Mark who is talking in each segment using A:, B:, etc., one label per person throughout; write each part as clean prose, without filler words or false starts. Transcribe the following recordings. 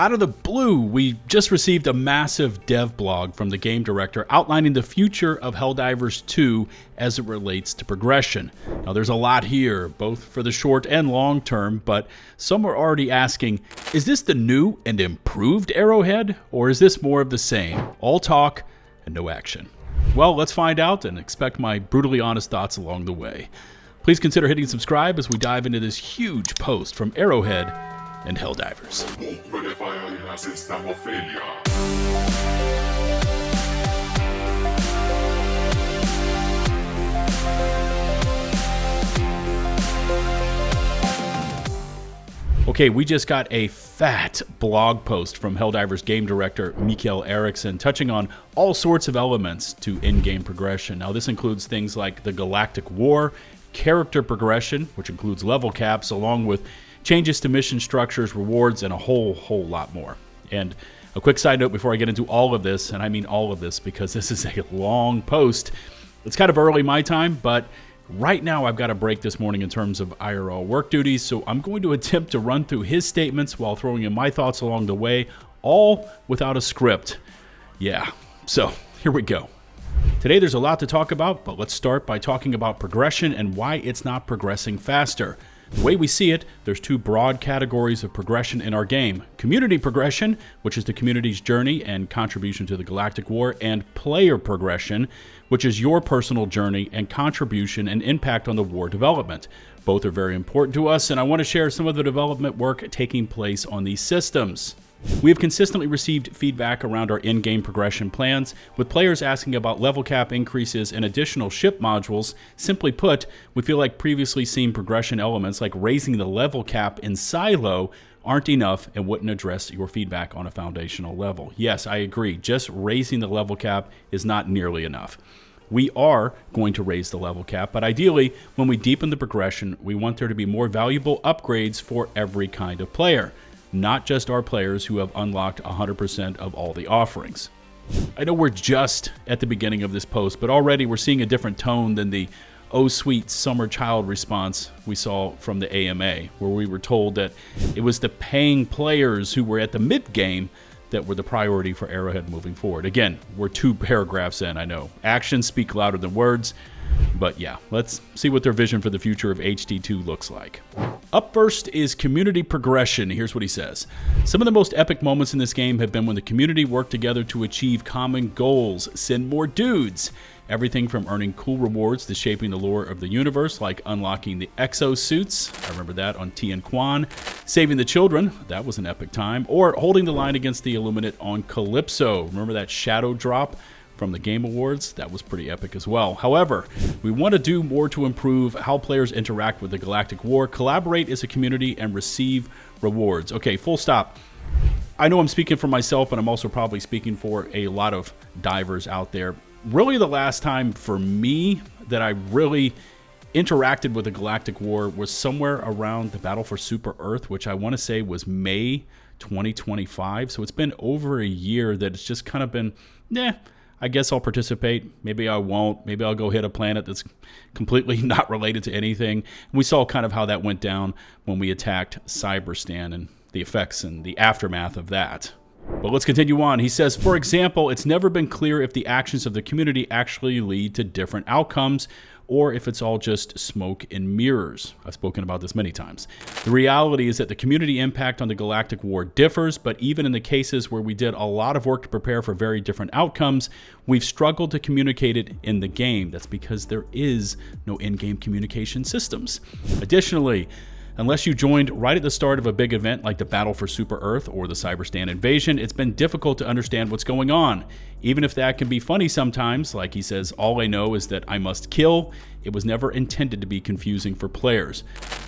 A: Out of the blue, we just received a massive dev blog from the game director outlining the future of Helldivers 2 as it relates to progression. Now there's a lot here, both for the short and long term, but some are already asking, is this the new and improved Arrowhead, or is this more of the same? All talk and no action. Well, let's find out and expect my brutally honest thoughts along the way. Please consider hitting subscribe as we dive into this huge post from Arrowhead and Helldivers. Okay, we just got a fat blog post from Helldivers game director Mikael Eriksson touching on all sorts of elements to in-game progression. Now this includes things like the Galactic War, character progression, which includes level caps, along with changes to mission structures, rewards, and a whole lot more. And a quick side note before I get into all of this, and I mean all of this because this is a long post. It's kind of early my time, but right now I've got a break this morning in terms of IRL work duties, so I'm going to attempt to run through his statements while throwing in my thoughts along the way, all without a script. Yeah, so here we go. Today there's a lot to talk about, but let's start by talking about progression and why it's not progressing faster. The way we see it, there's two broad categories of progression in our game. Community progression, which is the community's journey and contribution to the Galactic War, and player progression, which is your personal journey and contribution and impact on the war development. Both are very important to us, and I want to share some of the development work taking place on these systems. We have consistently received feedback around our in-game progression plans, with players asking about level cap increases and additional ship modules. Simply put, we feel like previously seen progression elements like raising the level cap in Silo aren't enough and wouldn't address your feedback on a foundational level. Yes, I agree, just raising the level cap is not nearly enough. We are going to raise the level cap, but ideally, when we deepen the progression, we want there to be more valuable upgrades for every kind of player. Not just our players who have unlocked 100% of all the offerings. I know we're just at the beginning of this post, but already we're seeing a different tone than the "Oh sweet summer child" response we saw from the AMA, where we were told that it was the paying players who were at the mid-game that were the priority for Arrowhead moving forward. Again, we're 2 paragraphs in, I know. Actions speak louder than words, but yeah, let's see what their vision for the future of HD2 looks like. Up first is community progression. Here's what he says. Some of the most epic moments in this game have been when the community worked together to achieve common goals, send more dudes. Everything from earning cool rewards to shaping the lore of the universe, like unlocking the exosuits, I remember that on 𝗀𝗀𝗀, saving the children, that was an epic time, or holding the line against the Illuminate on 𝗪𝐿ipso. Remember that shadow drop from the Game Awards? That was pretty epic as well. However, we want to do more to improve how players interact with the Galactic War, collaborate as a community, and receive rewards. Okay, full stop. I know I'm speaking for myself, but I'm also probably speaking for a lot of divers out there. Really, the last time for me that I really interacted with the Galactic War was somewhere around the Battle for Super Earth, which I want to say was May 2025. So it's been over a year that it's just kind of been, I guess I'll participate. Maybe I won't. Maybe I'll go hit a planet that's completely not related to anything. We saw kind of how that went down when we attacked Cyberstan and the effects and the aftermath of that. But let's continue on. He says, for example, it's never been clear if the actions of the community actually lead to different outcomes or if it's all just smoke and mirrors. I've spoken about this many times. The reality is that the community impact on the Galactic War differs, but even in the cases where we did a lot of work to prepare for very different outcomes, we've struggled to communicate it in the game. That's because there is no in-game communication systems. Additionally, unless you joined right at the start of a big event like the Battle for Super Earth or the Cyberstan invasion, it's been difficult to understand what's going on. Even if that can be funny sometimes, like he says, all I know is that I must kill, it was never intended to be confusing for players.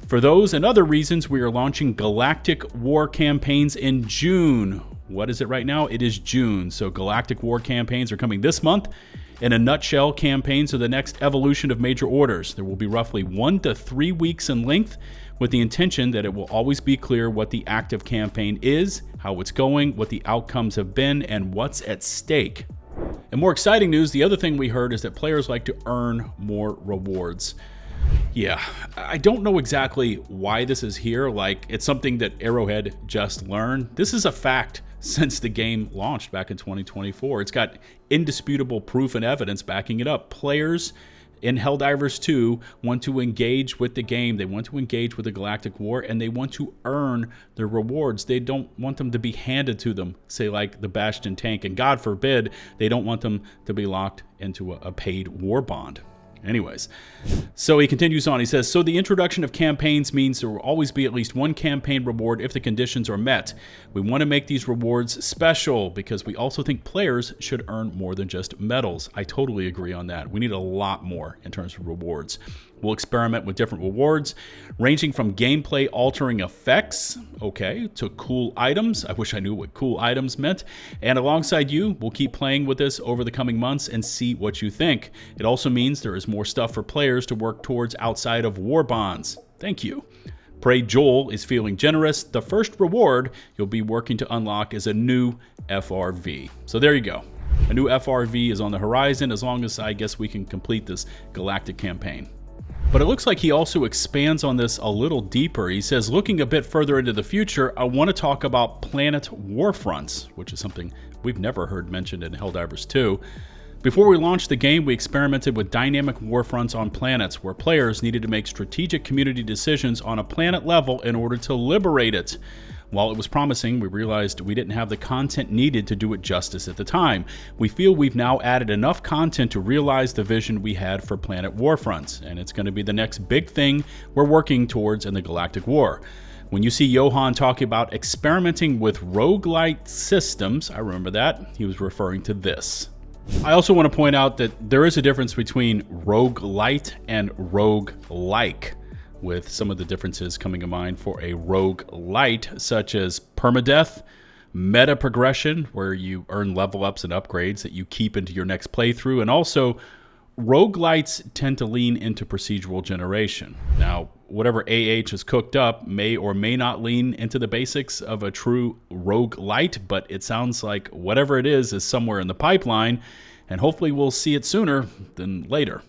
A: For those and other reasons, we are launching Galactic War campaigns in June. What is it right now? It is June, so Galactic War campaigns are coming this month. In a nutshell, campaigns are the next evolution of major orders. There will be roughly 1 to 3 weeks in length, with the intention that it will always be clear what the active campaign is, how it's going, what the outcomes have been, and what's at stake. And more exciting news, the other thing we heard is that players like to earn more rewards. Yeah, I don't know exactly why this is here. Like, it's something that Arrowhead just learned. This is a fact since the game launched back in 2024. It's got indisputable proof and evidence backing it up. Players in Helldivers 2 want to engage with the game. They want to engage with the Galactic War, and they want to earn their rewards. They don't want them to be handed to them, say like the Bastion tank, and God forbid, they don't want them to be locked into a paid war bond. Anyways, so he continues on. He says, so the introduction of campaigns means there will always be at least one campaign reward if the conditions are met. We want to make these rewards special because we also think players should earn more than just medals. I totally agree on that. We need a lot more in terms of rewards. We'll experiment with different rewards, ranging from gameplay altering effects, okay, to cool items. I wish I knew what cool items meant. And alongside you, we'll keep playing with this over the coming months and see what you think. It also means there is more stuff for players to work towards outside of war bonds. Thank you. 𝗲𝗃𝗃𝗃 is feeling generous. The first reward you'll be working to unlock is a new FRV. So there you go. A new FRV is on the horizon, as long as I guess we can complete this Galactic campaign. But it looks like he also expands on this a little deeper. He says, looking a bit further into the future, I want to talk about planet Warfronts, which is something we've never heard mentioned in Helldivers 2. Before we launched the game, we experimented with dynamic warfronts on planets, where players needed to make strategic community decisions on a planet level in order to liberate it. While it was promising, we realized we didn't have the content needed to do it justice at the time. We feel we've now added enough content to realize the vision we had for Planet Warfronts, and it's going to be the next big thing we're working towards in the Galactic War. When you see Johan talking about experimenting with roguelite systems, I remember that, he was referring to this. I also want to point out that there is a difference between roguelite and roguelike, with some of the differences coming to mind for a roguelite, such as permadeath, meta progression, where you earn level ups and upgrades that you keep into your next playthrough, and also roguelites tend to lean into procedural generation. Now, whatever AH has cooked up may or may not lean into the basics of a true roguelite, but it sounds like whatever it is somewhere in the pipeline, and hopefully we'll see it sooner than later.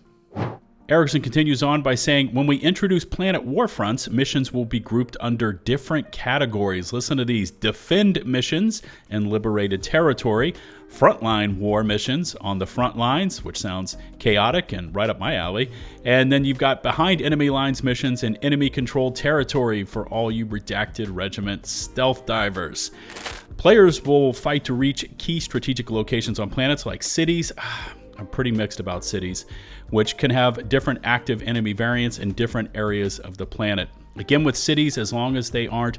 A: Eriksson continues on by saying, when we introduce Planet Warfronts, missions will be grouped under different categories. Listen to these: defend missions and liberated territory, frontline war missions on the front lines, which sounds chaotic and right up my alley, and then you've got behind enemy lines missions and enemy controlled territory for all you redacted regiment stealth divers. Players will fight to reach key strategic locations on planets like cities. I'm pretty mixed about cities, which can have different active enemy variants in different areas of the planet. Again, with cities, as long as they aren't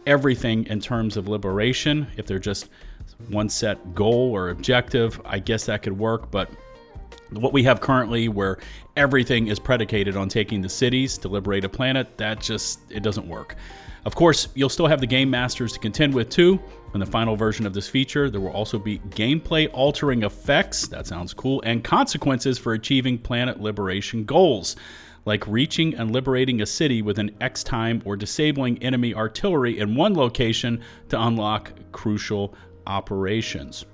A: everything in terms of liberation, if they're just one set goal or objective, I guess that could work. But what we have currently, where everything is predicated on taking the cities to liberate a planet, it doesn't work. Of course, you'll still have the game masters to contend with too. In the final version of this feature, there will also be gameplay altering effects, that sounds cool, and consequences for achieving planet liberation goals, like reaching and liberating a city within X time or disabling enemy artillery in one location to unlock crucial operations.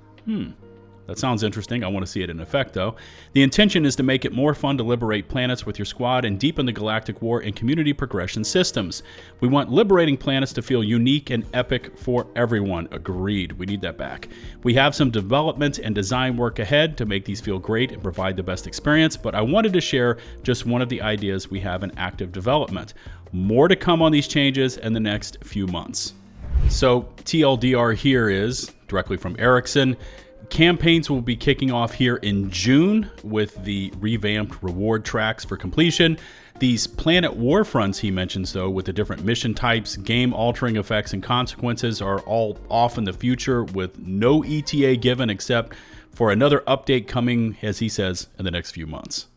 A: That sounds interesting. I want to see it in effect, though. The intention is to make it more fun to liberate planets with your squad and deepen the Galactic War and community progression systems. We want liberating planets to feel unique and epic for everyone. Agreed. We need that back. We have some development and design work ahead to make these feel great and provide the best experience, but I wanted to share just one of the ideas we have in active development. More to come on these changes in the next few months. So TLDR here is, directly from Eriksson, campaigns will be kicking off here in June with the revamped reward tracks for completion. These Planet Warfronts he mentions, though, with the different mission types, game-altering effects, and consequences are all off in the future with no ETA given except for another update coming, as he says, in the next few months.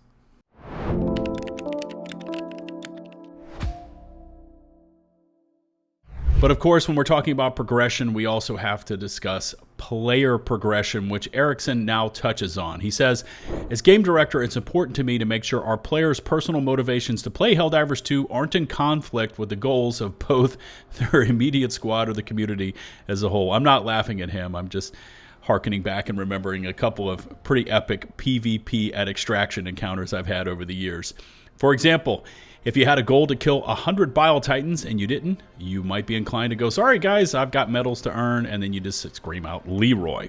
A: But of course, when we're talking about progression, we also have to discuss player progression, which Eriksson now touches on. He says, as game director, it's important to me to make sure our players' personal motivations to play Helldivers 2 aren't in conflict with the goals of both their immediate squad or the community as a whole. I'm not laughing at him. I'm just harkening back and remembering a couple of pretty epic PvP at Extraction encounters I've had over the years. For example, If you had a goal to kill 100 Bile Titans and you didn't, you might be inclined to go, sorry guys, I've got medals to earn, and then you just scream out Leroy.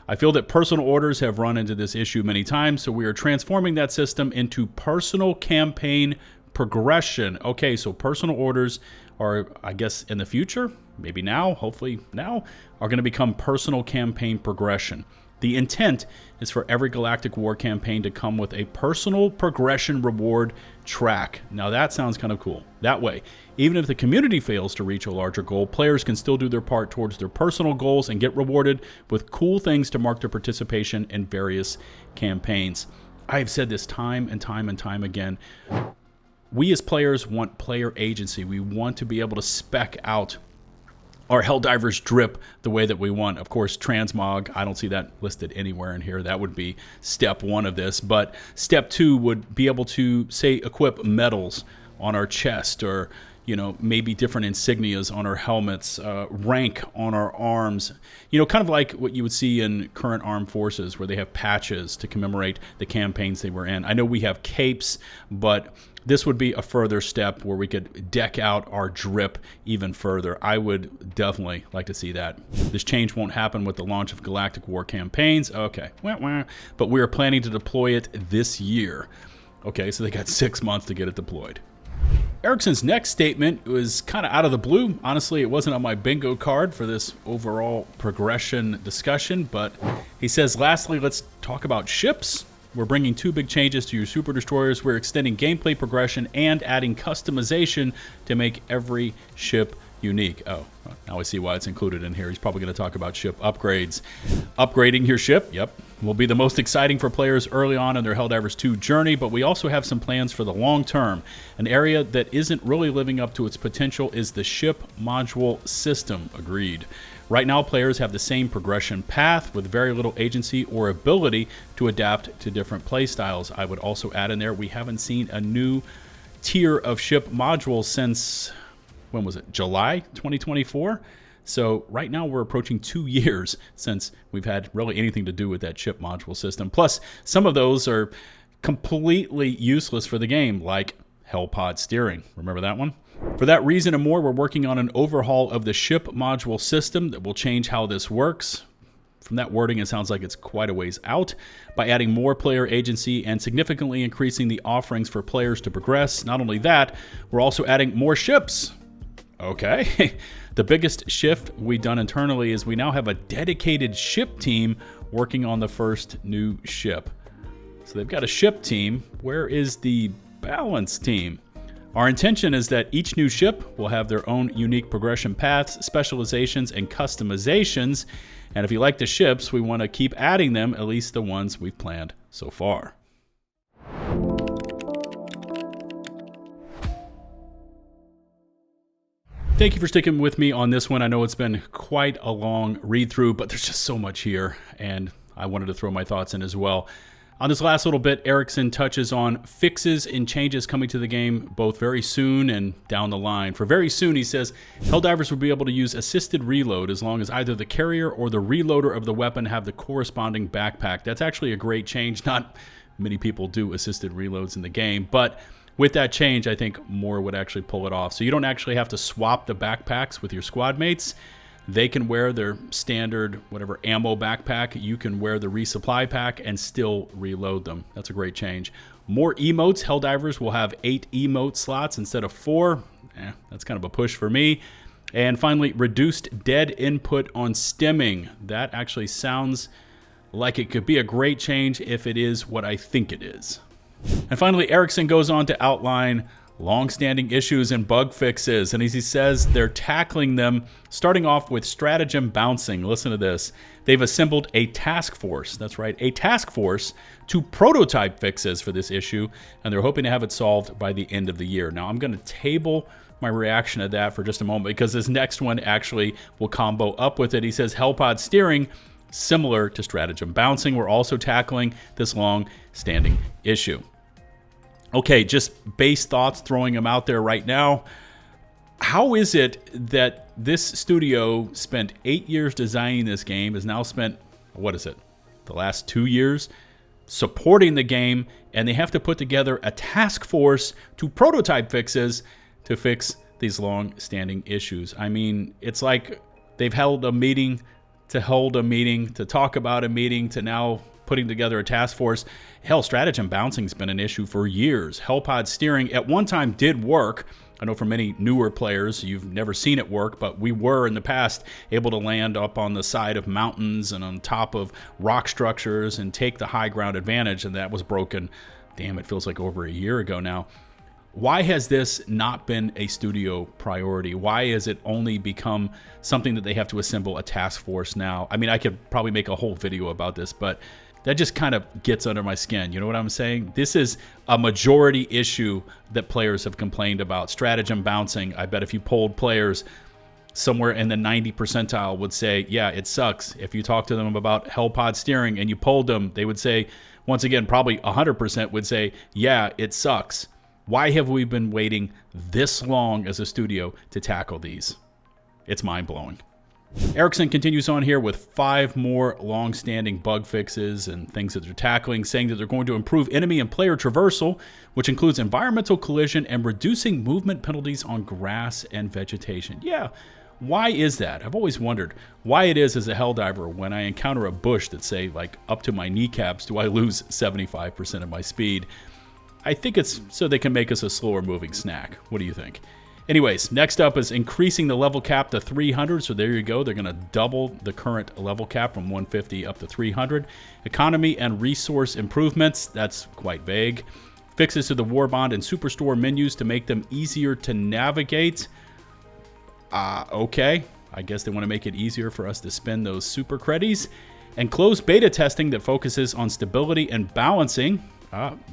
A: I feel that personal orders have run into this issue many times, so we are transforming that system into personal campaign progression. Okay, so personal orders are, I guess, in the future, maybe now, hopefully now, are going to become personal campaign progression. The intent is for every Galactic War campaign to come with a personal progression reward track. Now that sounds kind of cool. That way, even if the community fails to reach a larger goal, players can still do their part towards their personal goals and get rewarded with cool things to mark their participation in various campaigns. I have said this time and time and time again. We as players want player agency. We want to be able to spec out our Helldivers drip the way that we want. Of course, transmog, I don't see that listed anywhere in here. That would be step 1 of this. But step 2 would be able to, say, equip medals on our chest, or, you know, maybe different insignias on our helmets, rank on our arms. You know, kind of like what you would see in current armed forces, where they have patches to commemorate the campaigns they were in. I know we have capes, but this would be a further step where we could deck out our drip even further. I would definitely like to see that. This change won't happen with the launch of Galactic War campaigns. Okay, but we are planning to deploy it this year. Okay, so they got 6 months to get it deployed. Eriksson's next statement was kind of out of the blue. Honestly, it wasn't on my bingo card for this overall progression discussion, but he says, lastly, let's talk about ships. We're bringing 2 big changes to your Super Destroyers. We're extending gameplay progression and adding customization to make every ship unique. Oh, now I see why it's included in here. He's probably going to talk about ship upgrades. Upgrading your ship, yep, will be the most exciting for players early on in their Helldivers 2 journey, but we also have some plans for the long term. An area that isn't really living up to its potential is the ship module system. Agreed. Right now, players have the same progression path with very little agency or ability to adapt to different playstyles. I would also add in there, we haven't seen a new tier of ship modules since, when was it, July 2024? So right now we're approaching 2 years since we've had really anything to do with that ship module system. Plus, some of those are completely useless for the game, like Hellpod steering. Remember that one? For that reason and more, we're working on an overhaul of the ship module system that will change how this works. From that wording, it sounds like it's quite a ways out. By adding more player agency and significantly increasing the offerings for players to progress. Not only that, we're also adding more ships. Okay. The biggest shift we've done internally is we now have a dedicated ship team working on the first new ship. So they've got a ship team. Where is the balance team? Our intention is that each new ship will have their own unique progression paths, specializations, and customizations. And if you like the ships, we want to keep adding them, at least the ones we've planned so far. Thank you for sticking with me on this one. I know it's been quite a long read through, but there's just so much here, and I wanted to throw my thoughts in as well. On this last little bit, Eriksson touches on fixes and changes coming to the game both very soon and down the line. For very soon, he says, Helldivers will be able to use assisted reload as long as either the carrier or the reloader of the weapon have the corresponding backpack. That's actually a great change. Not many people do assisted reloads in the game, but with that change, I think more would actually pull it off. So you don't actually have to swap the backpacks with your squad mates. They can wear their standard, whatever, ammo backpack. You can wear the resupply pack and still reload them. That's a great change. More emotes. Helldivers will have 8 emote slots instead of 4. That's kind of a push for me. And finally, reduced dead input on stimming. That actually sounds like it could be a great change if it is what I think it is. And finally, Eriksson goes on to outline long-standing issues and bug fixes, and as he says, they're tackling them, starting off with stratagem bouncing. Listen to this. They've assembled a task force, that's right, a task force to prototype fixes for this issue, and they're hoping to have it solved by the end of the year. Now, I'm going to table my reaction to that for just a moment, because this next one actually will combo up with it. He says Hellpod steering, similar to stratagem bouncing. We're also tackling this long-standing issue. Okay, just base thoughts, throwing them out there right now. How is it that this studio spent 8 years designing this game, has now spent, what is it, the last 2 years supporting the game, and they have to put together a task force to prototype fixes to fix these long-standing issues. I mean, it's like they've held a meeting to hold a meeting to talk about a meeting to now putting together a task force. Hell, stratagem bouncing's been an issue for years. Hellpod steering at one time did work. I know for many newer players, you've never seen it work, but we were in the past able to land up on the side of mountains and on top of rock structures and take the high ground advantage, and that was broken. Damn, it feels like over a year ago now. Why has this not been a studio priority? Why has it only become something that they have to assemble a task force now? I mean, I could probably make a whole video about this, but that just kind of gets under my skin. You know what I'm saying? This is a majority issue that players have complained about. Stratagem bouncing. I bet if you polled players, somewhere in the 90 percentile would say, yeah, it sucks. If you talk to them about Hellpod steering and you polled them, they would say, once again, probably 100% would say, yeah, it sucks. Why have we been waiting this long as a studio to tackle these? It's mind-blowing. Eriksson continues on here with 5 more long-standing bug fixes and things that they're tackling, saying that they're going to improve enemy and player traversal, which includes environmental collision and reducing movement penalties on grass and vegetation. Yeah, why is that? I've always wondered why it is as a Helldiver when I encounter a bush that's, say, like up to my kneecaps, do I lose 75% of my speed? I think it's so they can make us a slower moving snack. What do you think? Anyways, next up is increasing the level cap to 300. So there you go. They're going to double the current level cap from 150 up to 300. Economy and resource improvements. That's quite vague. Fixes to the Warbond and Superstore menus to make them easier to navigate. Okay. I guess they want to make it easier for us to spend those super credits. And closed beta testing that focuses on stability and balancing.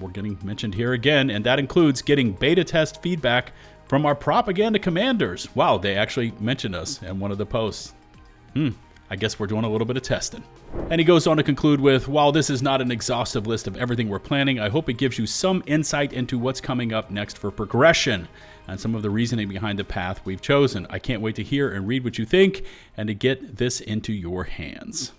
A: We're getting mentioned here again, and that includes getting beta test feedback from our propaganda commanders. Wow, they actually mentioned us in one of the posts. I guess we're doing a little bit of testing. And he goes on to conclude with, while this is not an exhaustive list of everything we're planning, I hope it gives you some insight into what's coming up next for progression and some of the reasoning behind the path we've chosen. I can't wait to hear and read what you think and to get this into your hands.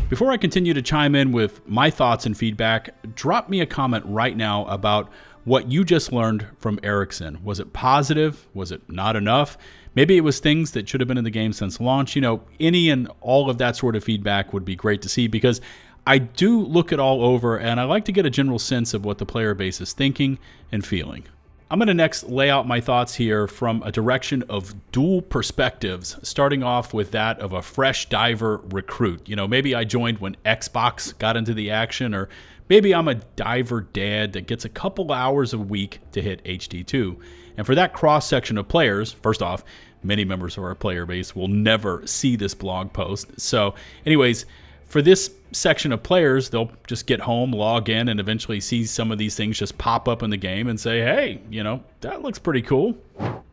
A: Before I continue to chime in with my thoughts and feedback, drop me a comment right now about what you just learned from Eriksson. Was it positive? Was it not enough? Maybe it was things that should have been in the game since launch. You know, any and all of that sort of feedback would be great to see because I do look it all over and I like to get a general sense of what the player base is thinking and feeling. I'm going to next lay out my thoughts here from a direction of dual perspectives, starting off with that of a fresh diver recruit. You know, maybe I joined when Xbox got into the action, or maybe I'm a diver dad that gets a couple hours a week to hit HD2. And for that cross-section of players, first off, many members of our player base will never see this blog post. So anyways, for this section of players, they'll just get home, log in, and eventually see some of these things just pop up in the game and say, hey, you know, that looks pretty cool.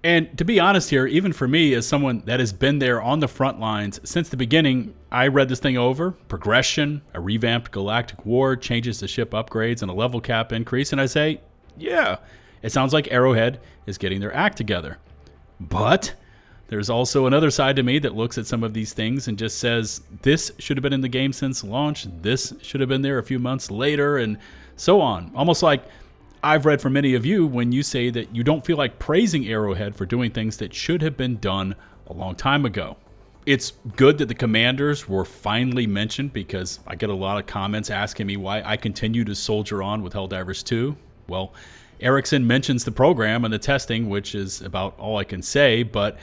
A: And to be honest here, even for me as someone that has been there on the front lines since the beginning, I read this thing over, progression, a revamped Galactic war, changes to ship upgrades, and a level cap increase, and I say, yeah, it sounds like Arrowhead is getting their act together. But there's also another side to me that looks at some of these things and just says, this should have been in the game since launch, this should have been there a few months later, and so on. Almost like I've read from many of you when you say that you don't feel like praising Arrowhead for doing things that should have been done a long time ago. It's good that the commanders were finally mentioned because I get a lot of comments asking me why I continue to soldier on with Helldivers 2. Well, Eriksson mentions the program and the testing, which is about all I can say, but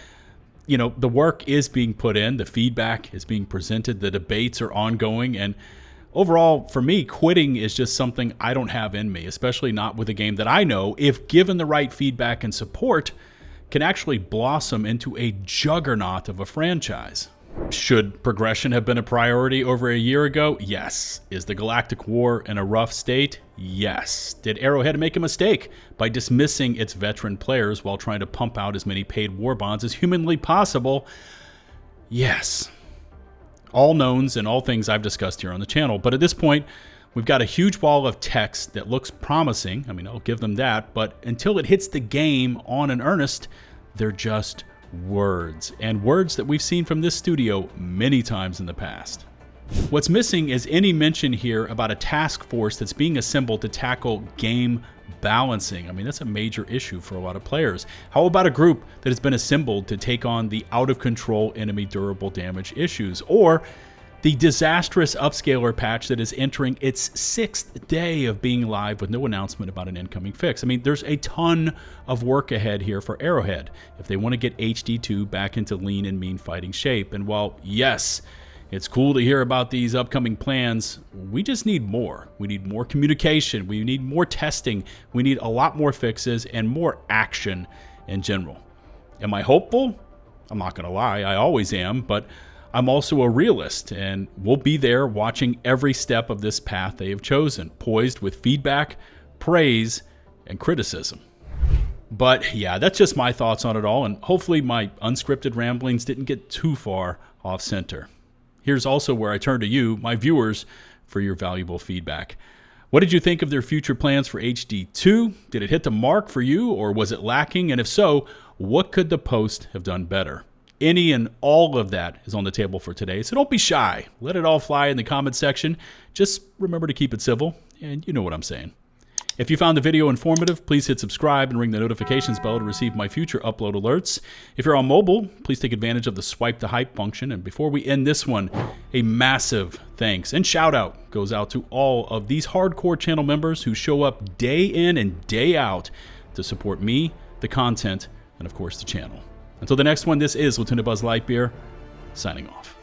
A: you know, the work is being put in, the feedback is being presented, the debates are ongoing, and overall, for me, quitting is just something I don't have in me, especially not with a game that I know, if given the right feedback and support, can actually blossom into a juggernaut of a franchise. Should progression have been a priority over a year ago? Yes. Is the Galactic War in a rough state? Yes. Did Arrowhead make a mistake by dismissing its veteran players while trying to pump out as many paid war bonds as humanly possible? Yes. All knowns and all things I've discussed here on the channel, but at this point, we've got a huge wall of text that looks promising. I mean, I'll give them that, but until it hits the game on in earnest, they're just words, and words that we've seen from this studio many times in the past. What's missing is any mention here about a task force that's being assembled to tackle game balancing. I mean, that's a major issue for a lot of players. How about a group that has been assembled to take on the out-of-control enemy durable damage issues, or the disastrous upscaler patch that is entering its 6th day of being live with no announcement about an incoming fix? I mean, there's a ton of work ahead here for Arrowhead if they want to get HD2 back into lean and mean fighting shape. And while, yes, it's cool to hear about these upcoming plans, we just need more. We need more communication. We need more testing. We need a lot more fixes and more action in general. Am I hopeful? I'm not going to lie, I always am, but I'm also a realist, and we'll be there watching every step of this path they have chosen, poised with feedback, praise, and criticism. But yeah, that's just my thoughts on it all, and hopefully my unscripted ramblings didn't get too far off center. Here's also where I turn to you, my viewers, for your valuable feedback. What did you think of their future plans for HD2? Did it hit the mark for you, or was it lacking? And if so, what could the post have done better? Any and all of that is on the table for today, so don't be shy. Let it all fly in the comment section. Just remember to keep it civil, and you know what I'm saying. If you found the video informative, please hit subscribe and ring the notifications bell to receive my future upload alerts. If you're on mobile, please take advantage of the swipe to hype function. And before we end this one, a massive thanks and shout out goes out to all of these hardcore channel members who show up day in and day out to support me, the content, and of course the channel. Until the next one, this is 𝗲𝗲𝗍𝗶𝘃𝗏𝗏 signing off.